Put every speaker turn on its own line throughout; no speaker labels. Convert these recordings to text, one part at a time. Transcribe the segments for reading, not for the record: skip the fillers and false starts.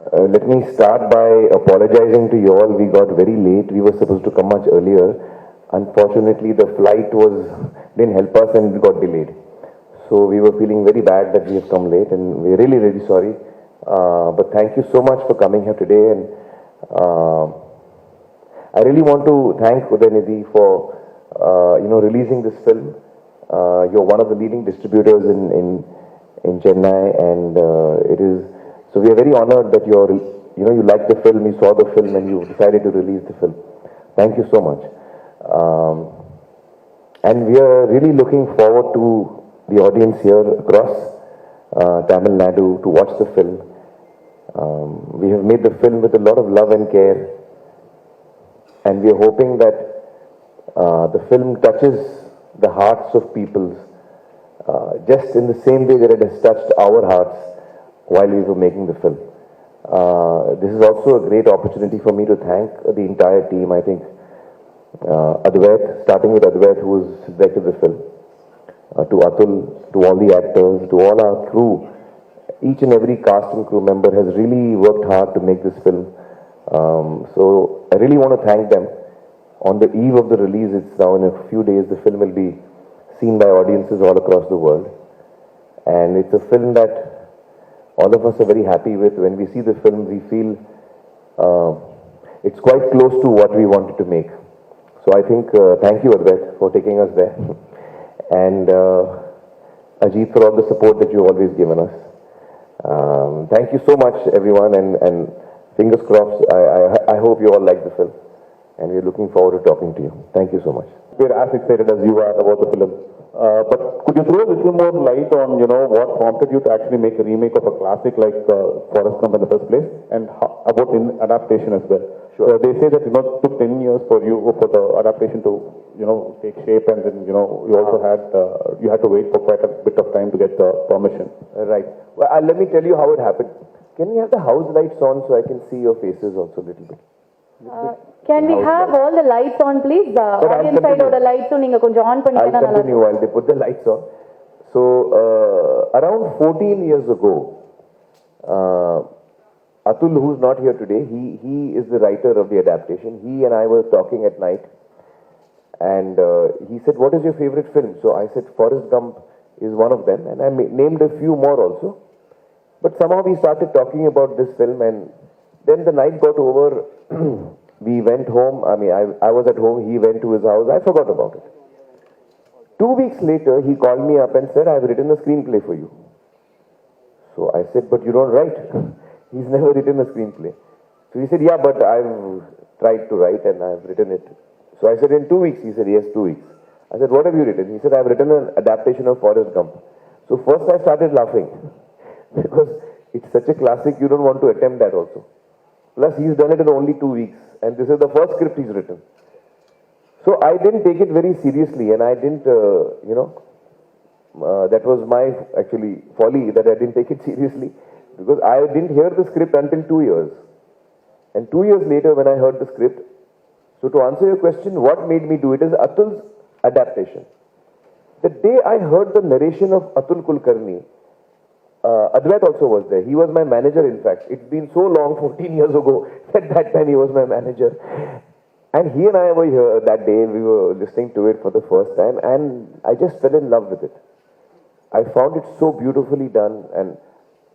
Let me start by apologizing to you all. We got very late. We were supposed to come much earlier. Unfortunately, the flight didn't help us and it got delayed. So we were feeling very bad that we have come late, and we're really, really sorry. But thank you so much for coming here today. And I really want to thank Udaynidhi for releasing this film. You're one of the leading distributors in Chennai, and it is. So we are very honored that you liked the film, you saw the film, and you decided to release the film. Thank you so much. And we are really looking forward to the audience here across Tamil Nadu to watch the film. We have made the film with a lot of love and care, and we are hoping that the film touches the hearts of people just in the same way that it has touched our hearts while we were making the film. This is also a great opportunity for me to thank the entire team. I think Advait, starting with Advait, who has directed the film, to Atul, to all the actors, to all our crew. Each and every cast and crew member has really worked hard to make this film. So I really want to thank them. On the eve of the release, it's now in a few days, the film will be seen by audiences all across the world. And it's a film that all of us are very happy with. When we see the film, we feel it's quite close to what we wanted to make. So I think, thank you, Advait, for taking us there. And Ajit, for all the support that you've always given us. Thank you so much, everyone, and fingers crossed. I hope you all like the film, and we're looking forward to talking to you. Thank you so much.
We're as excited as you are about the film. But could you throw a little more light on, what prompted you to actually make a remake of a classic like Forrest Gump in the first place, and about adaptation as well?
Sure.
They say that, it took 10 years for the adaptation to, take shape, and then, you also you had to wait for quite a bit of time to get the permission.
Right. Well, let me tell you how it happened. Can we have the house lights on so I can see your faces also a little bit?
Can we have all the lights on, please? Audience side of the lights on,
I'll continue while they put the lights on. So, around 14 years ago, Atul, who's not here today, he is the writer of the adaptation. He and I were talking at night, and he said, "What is your favorite film?" So I said, "Forrest Gump is one of them," and I named a few more also. But somehow we started talking about this film, and then the night got over. We went home. I mean, I was at home. He went to his house. I forgot about it. 2 weeks later, he called me up and said, "I've written a screenplay for you." So I said, "But you don't write." He's never written a screenplay. So he said, "Yeah, but I've tried to write and I've written it." So I said, "In 2 weeks?" He said, "Yes, 2 weeks." I said, "What have you written?" He said, "I've written an adaptation of Forrest Gump." So first I started laughing because it's such a classic, you don't want to attempt that also. Plus he's done it in only 2 weeks, and this is the first script he's written. So I didn't take it very seriously, and I didn't, that was my actually folly that I didn't take it seriously, because I didn't hear the script until 2 years. And 2 years later when I heard the script, so to answer your question, what made me do it is Atul's adaptation. The day I heard the narration of Atul Kulkarni, Advait also was there. He was my manager, in fact. It's been so long, 14 years ago, at that time he was my manager. And he and I were here that day, we were listening to it for the first time, and I just fell in love with it. I found it so beautifully done, and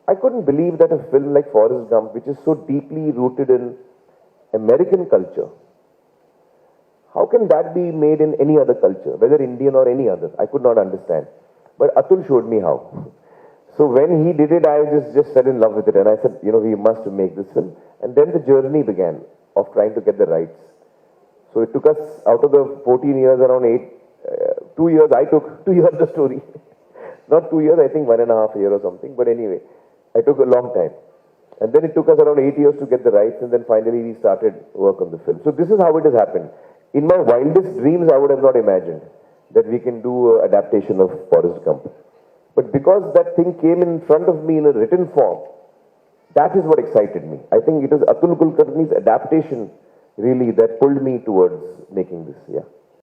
I couldn't believe that a film like Forrest Gump, which is so deeply rooted in American culture, how can that be made in any other culture, whether Indian or any other? I could not understand. But Atul showed me how. So when he did it, I just fell in love with it, and I said, we must make this film. And then the journey began of trying to get the rights. So it took us, out of the 14 years, around 2 years I took to hear the story. Not 2 years, I think 1.5 years or something. But anyway, I took a long time. And then it took us around 8 years to get the rights, and then finally we started work on the film. So this is how it has happened. In my wildest dreams, I would have not imagined that we can do an adaptation of Forrest Gump. But because that thing came in front of me in a written form, that is what excited me. I think it was Atul Kulkarni's adaptation really that pulled me towards making this, yeah.